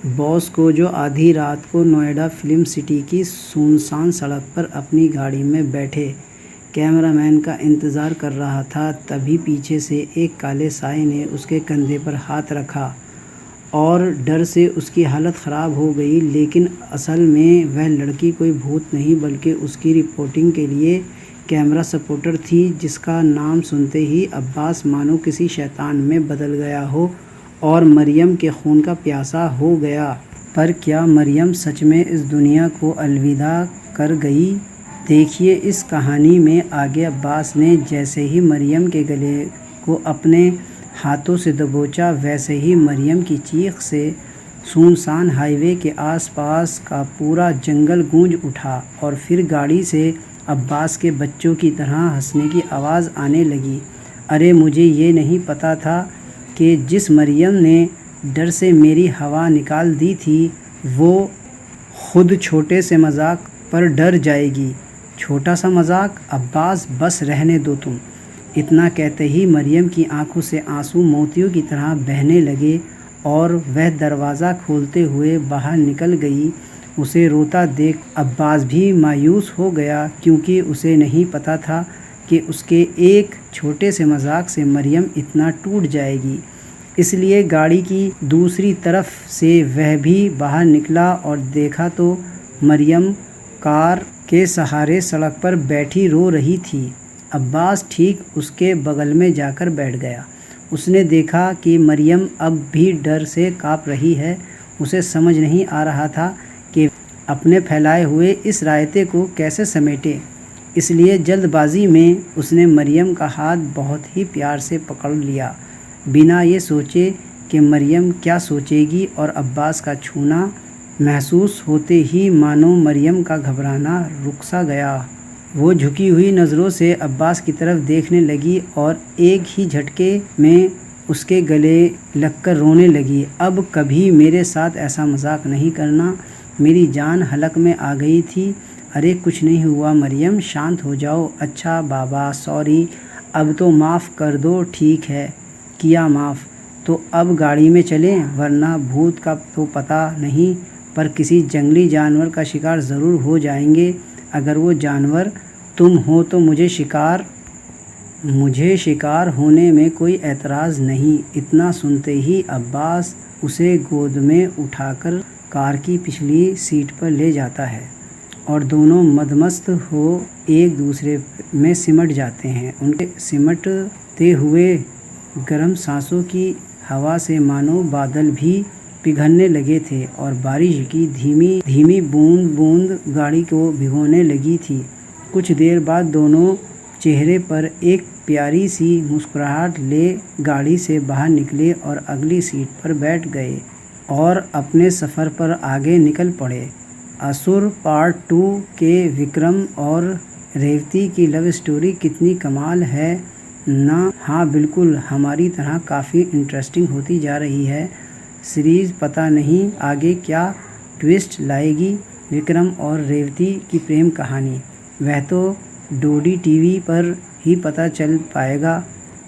Boss को जो आधी रात को नोएडा फिल्म सिटी की सुनसान सड़क पर अपनी गाड़ी में बैठे कैमरामैन का इंतज़ार कर रहा था, तभी पीछे से एक काले साए ने उसके कंधे पर हाथ रखा और डर से उसकी हालत ख़राब हो गई। लेकिन असल में वह लड़की कोई भूत नहीं बल्कि उसकी रिपोर्टिंग के लिए कैमरा सपोर्टर थी, जिसका नाम सुनते ही अब्बास मानो किसी शैतान में बदल गया हो और मरियम के खून का प्यासा हो गया। पर क्या मरियम सच में इस दुनिया को अलविदा कर गई? देखिए इस कहानी में आगे अब्बास ने जैसे ही मरियम के गले को अपने हाथों से दबोचा, वैसे ही मरियम की चीख से सुनसान हाईवे के आसपास का पूरा जंगल गूंज उठा और फिर गाड़ी से अब्बास के बच्चों की तरह हंसने की आवाज़ आने लगी। अरे मुझे ये नहीं पता था कि जिस मरियम ने डर से मेरी हवा निकाल दी थी, वो खुद छोटे से मजाक पर डर जाएगी। छोटा सा मजाक अब्बास, बस रहने दो तुम। इतना कहते ही मरियम की आंखों से आंसू मोतियों की तरह बहने लगे और वह दरवाज़ा खोलते हुए बाहर निकल गई। उसे रोता देख अब्बास भी मायूस हो गया, क्योंकि उसे नहीं पता था कि उसके एक छोटे से मजाक से मरियम इतना टूट जाएगी। इसलिए गाड़ी की दूसरी तरफ से वह भी बाहर निकला और देखा तो मरियम कार के सहारे सड़क पर बैठी रो रही थी। अब्बास ठीक उसके बगल में जाकर बैठ गया। उसने देखा कि मरियम अब भी डर से काँप रही है। उसे समझ नहीं आ रहा था कि अपने फैलाए हुए इस रायते को कैसे समेटे। इसलिए जल्दबाजी में उसने मरियम का हाथ बहुत ही प्यार से पकड़ लिया, बिना ये सोचे कि मरियम क्या सोचेगी। और अब्बास का छूना महसूस होते ही मानो मरियम का घबराना रुक सा गया। वो झुकी हुई नज़रों से अब्बास की तरफ देखने लगी और एक ही झटके में उसके गले लगकर रोने लगी। अब कभी मेरे साथ ऐसा मजाक नहीं करना। मेरी जान हलक में आ गई थी। अरे कुछ नहीं हुआ मरियम, शांत हो जाओ। अच्छा बाबा, सॉरी, अब तो माफ़ कर दो। ठीक है, किया माफ़। तो अब गाड़ी में चलें, वरना भूत का तो पता नहीं, पर किसी जंगली जानवर का शिकार ज़रूर हो जाएंगे। अगर वो जानवर तुम हो तो मुझे शिकार होने में कोई एतराज़ नहीं। इतना सुनते ही अब्बास उसे गोद में उठाकर कार की पिछली सीट पर ले जाता है और दोनों मदमस्त हो एक दूसरे में सिमट जाते हैं। उनके सिमटते हुए गर्म सांसों की हवा से मानो बादल भी पिघलने लगे थे और बारिश की धीमी धीमी बूंद बूंद गाड़ी को भिगोने लगी थी। कुछ देर बाद दोनों चेहरे पर एक प्यारी सी मुस्कुराहट ले गाड़ी से बाहर निकले और अगली सीट पर बैठ गए और अपने सफ़र पर आगे निकल पड़े। असुर पार्ट 2 के विक्रम और रेवती की लव स्टोरी कितनी कमाल है ना। हाँ बिल्कुल, हमारी तरह काफ़ी इंटरेस्टिंग होती जा रही है सीरीज़। पता नहीं आगे क्या ट्विस्ट लाएगी विक्रम और रेवती की प्रेम कहानी। वह तो डोडी टीवी पर ही पता चल पाएगा,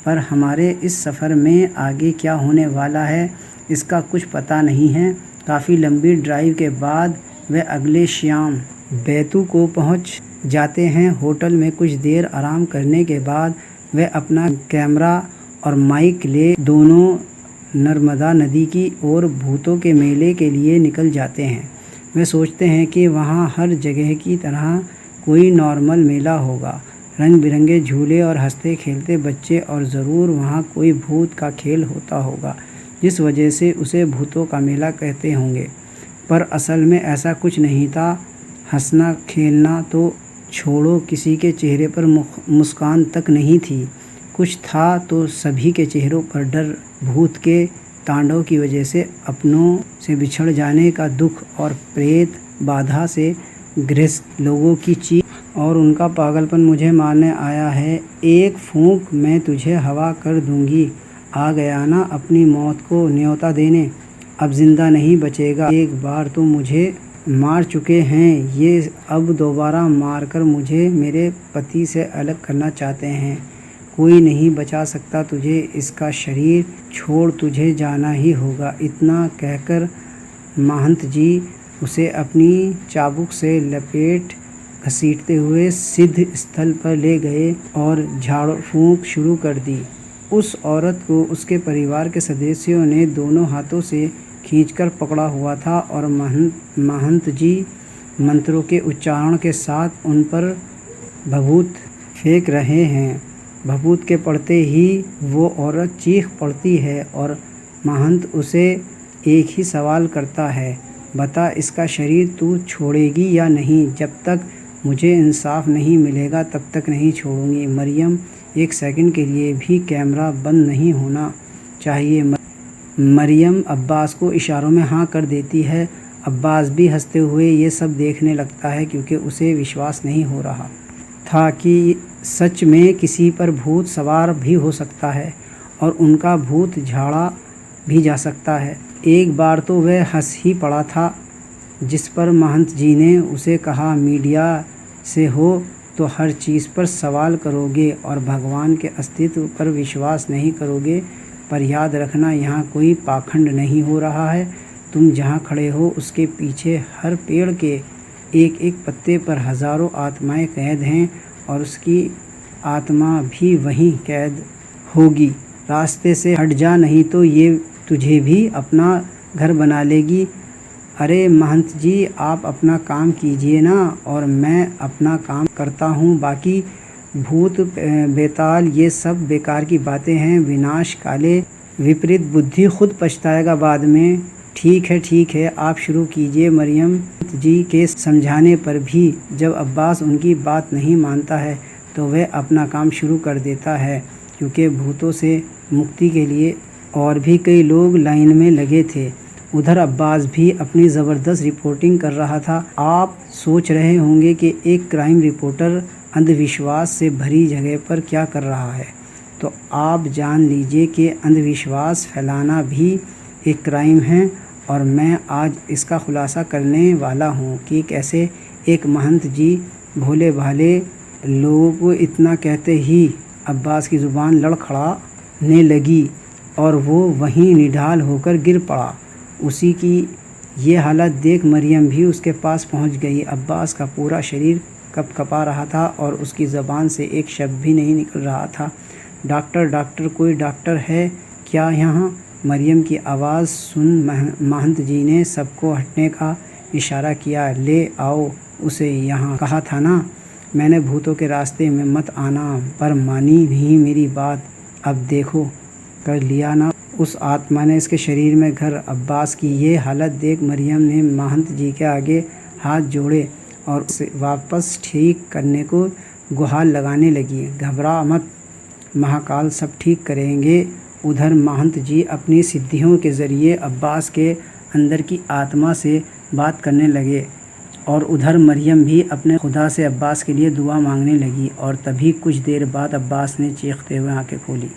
पर हमारे इस सफ़र में आगे क्या होने वाला है इसका कुछ पता नहीं है। काफ़ी लंबी ड्राइव के बाद वे अगले शाम बैतू को पहुंच जाते हैं। होटल में कुछ देर आराम करने के बाद वे अपना कैमरा और माइक ले दोनों नर्मदा नदी की ओर भूतों के मेले के लिए निकल जाते हैं। वे सोचते हैं कि वहाँ हर जगह की तरह कोई नॉर्मल मेला होगा, रंग बिरंगे झूले और हंसते खेलते बच्चे, और ज़रूर वहाँ कोई भूत का खेल होता होगा, जिस वजह से उसे भूतों का मेला कहते होंगे। पर असल में ऐसा कुछ नहीं था। हंसना खेलना तो छोड़ो, किसी के चेहरे पर मुस्कान तक नहीं थी। कुछ था तो सभी के चेहरों पर डर, भूत के तांडव की वजह से अपनों से बिछड़ जाने का दुख और प्रेत बाधा से ग्रस्त लोगों की चीख और उनका पागलपन। मुझे मारने आया है, एक फूंक मैं तुझे हवा कर दूंगी। आ गया ना अपनी मौत को न्योता देने, अब जिंदा नहीं बचेगा। एक बार तो मुझे मार चुके हैं ये, अब दोबारा मारकर मुझे मेरे पति से अलग करना चाहते हैं। कोई नहीं बचा सकता तुझे, इसका शरीर छोड़ तुझे जाना ही होगा। इतना कहकर महंत जी उसे अपनी चाबुक से लपेट घसीटते हुए सिद्ध स्थल पर ले गए और झाड़ फूंक शुरू कर दी। उस औरत को उसके परिवार के सदस्यों ने दोनों हाथों से खींचकर पकड़ा हुआ था और महंत जी मंत्रों के उच्चारण के साथ उन पर भभूत फेंक रहे हैं। भभूत के पड़ते ही वो औरत चीख पड़ती है और महंत उसे एक ही सवाल करता है, बता इसका शरीर तू छोड़ेगी या नहीं? जब तक मुझे इंसाफ नहीं मिलेगा तब तक नहीं छोड़ूंगी। मरियम, एक सेकंड के लिए भी कैमरा बंद नहीं होना चाहिए। मरियम अब्बास को इशारों में हाँ कर देती है। अब्बास भी हंसते हुए ये सब देखने लगता है क्योंकि उसे विश्वास नहीं हो रहा था कि सच में किसी पर भूत सवार भी हो सकता है और उनका भूत झाड़ा भी जा सकता है। एक बार तो वह हंस ही पड़ा था, जिस पर महंत जी ने उसे कहा, मीडिया से हो तो हर चीज़ पर सवाल करोगे और भगवान के अस्तित्व पर विश्वास नहीं करोगे, पर याद रखना यहाँ कोई पाखंड नहीं हो रहा है। तुम जहाँ खड़े हो उसके पीछे हर पेड़ के एक एक पत्ते पर हज़ारों आत्माएं कैद हैं और उसकी आत्मा भी वहीं कैद होगी। रास्ते से हट जा, नहीं तो ये तुझे भी अपना घर बना लेगी। अरे महंत जी, आप अपना काम कीजिए ना और मैं अपना काम करता हूँ। बाकी भूत बेताल ये सब बेकार की बातें हैं। विनाश काले विपरीत बुद्धि खुद पछताएगा बाद में। ठीक है, आप शुरू कीजिए। मरियम जी के समझाने पर भी जब अब्बास उनकी बात नहीं मानता है तो वह अपना काम शुरू कर देता है, क्योंकि भूतों से मुक्ति के लिए और भी कई लोग लाइन में लगे थे। उधर अब्बास भी अपनी ज़बरदस्त रिपोर्टिंग कर रहा था। आप सोच रहे होंगे कि एक क्राइम रिपोर्टर अंधविश्वास से भरी जगह पर क्या कर रहा है, तो आप जान लीजिए कि अंधविश्वास फैलाना भी एक क्राइम है और मैं आज इसका खुलासा करने वाला हूँ कि कैसे एक महंत जी भोले भाले लोगों को इतना कहते ही अब्बास की ज़ुबान लड़खड़ाने लगी और वो वहीं निढाल होकर गिर पड़ा। उसी की ये हालत देख मरियम भी उसके पास पहुंच गई। अब्बास का पूरा शरीर कँपा रहा था और उसकी ज़बान से एक शब्द भी नहीं निकल रहा था। डॉक्टर, कोई डॉक्टर है क्या यहाँ? मरियम की आवाज़ सुन महंत जी ने सबको हटने का इशारा किया। ले आओ उसे यहाँ। कहा था ना मैंने भूतों के रास्ते में मत आना, पर मानी नहीं मेरी बात। अब देखो कर लिया ना उस आत्मा ने इसके शरीर में घर। अब्बास की ये हालत देख मरियम ने महंत जी के आगे हाथ जोड़े और उसे वापस ठीक करने को गुहार लगाने लगी। घबरा मत, महाकाल सब ठीक करेंगे। उधर महंत जी अपनी सिद्धियों के ज़रिए अब्बास के अंदर की आत्मा से बात करने लगे और उधर मरियम भी अपने खुदा से अब्बास के लिए दुआ मांगने लगी। और तभी कुछ देर बाद अब्बास ने चीखते हुए आंखें खोली।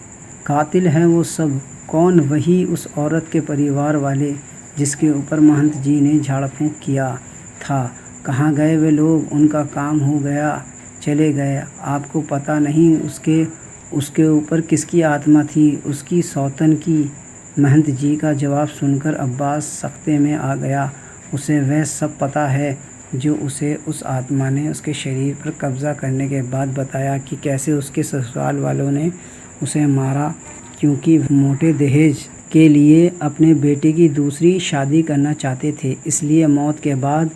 कातिल हैं वो सब। कौन? वही उस औरत के परिवार वाले जिसके ऊपर महंत जी ने झाड़ फूंक किया था। कहाँ गए वे लोग? उनका काम हो गया, चले गए। आपको पता नहीं उसके ऊपर किसकी आत्मा थी? उसकी सौतन की। महंत जी का जवाब सुनकर अब्बास सख्ते में आ गया। उसे वह सब पता है जो उसे उस आत्मा ने उसके शरीर पर कब्ज़ा करने के बाद बताया कि कैसे उसके ससुराल वालों ने उसे मारा, क्योंकि मोटे दहेज के लिए अपने बेटे की दूसरी शादी करना चाहते थे। इसलिए मौत के बाद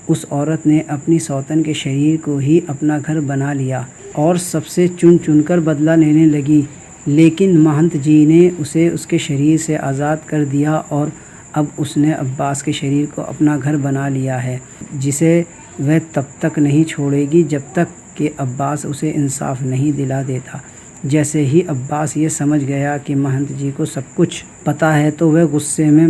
उस औरत ने अपनी सौतन के शरीर को ही अपना घर बना लिया और सबसे चुन चुनकर बदला लेने लगी। लेकिन महंत जी ने उसे उसके शरीर से आज़ाद कर दिया और अब उसने अब्बास के शरीर को अपना घर बना लिया है, जिसे वह तब तक नहीं छोड़ेगी जब तक कि अब्बास उसे इंसाफ नहीं दिला देता। जैसे ही अब्बास ये समझ गया कि महंत जी को सब कुछ पता है तो वह गुस्से में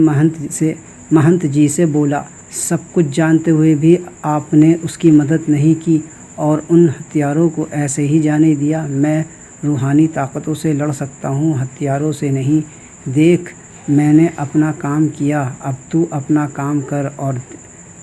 महंत जी से बोला, सब कुछ जानते हुए भी आपने उसकी मदद नहीं की और उन हथियारों को ऐसे ही जाने दिया। मैं रूहानी ताकतों से लड़ सकता हूँ, हथियारों से नहीं। देख, मैंने अपना काम किया, अब तू अपना काम कर और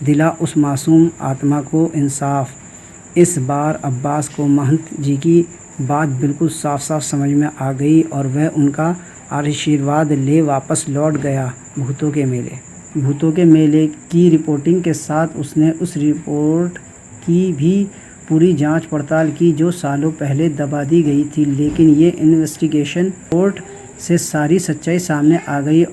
दिला उस मासूम आत्मा को इंसाफ। इस बार अब्बास को महंत जी की बात बिल्कुल साफ साफ समझ में आ गई और वह उनका आशीर्वाद ले वापस लौट गया भूतों के मेले। भूतों के मेले की रिपोर्टिंग के साथ उसने उस रिपोर्ट की भी पूरी जांच पड़ताल की जो सालों पहले दबा दी गई थी, लेकिन ये इन्वेस्टिगेशन रिपोर्ट से सारी सच्चाई सामने आ गई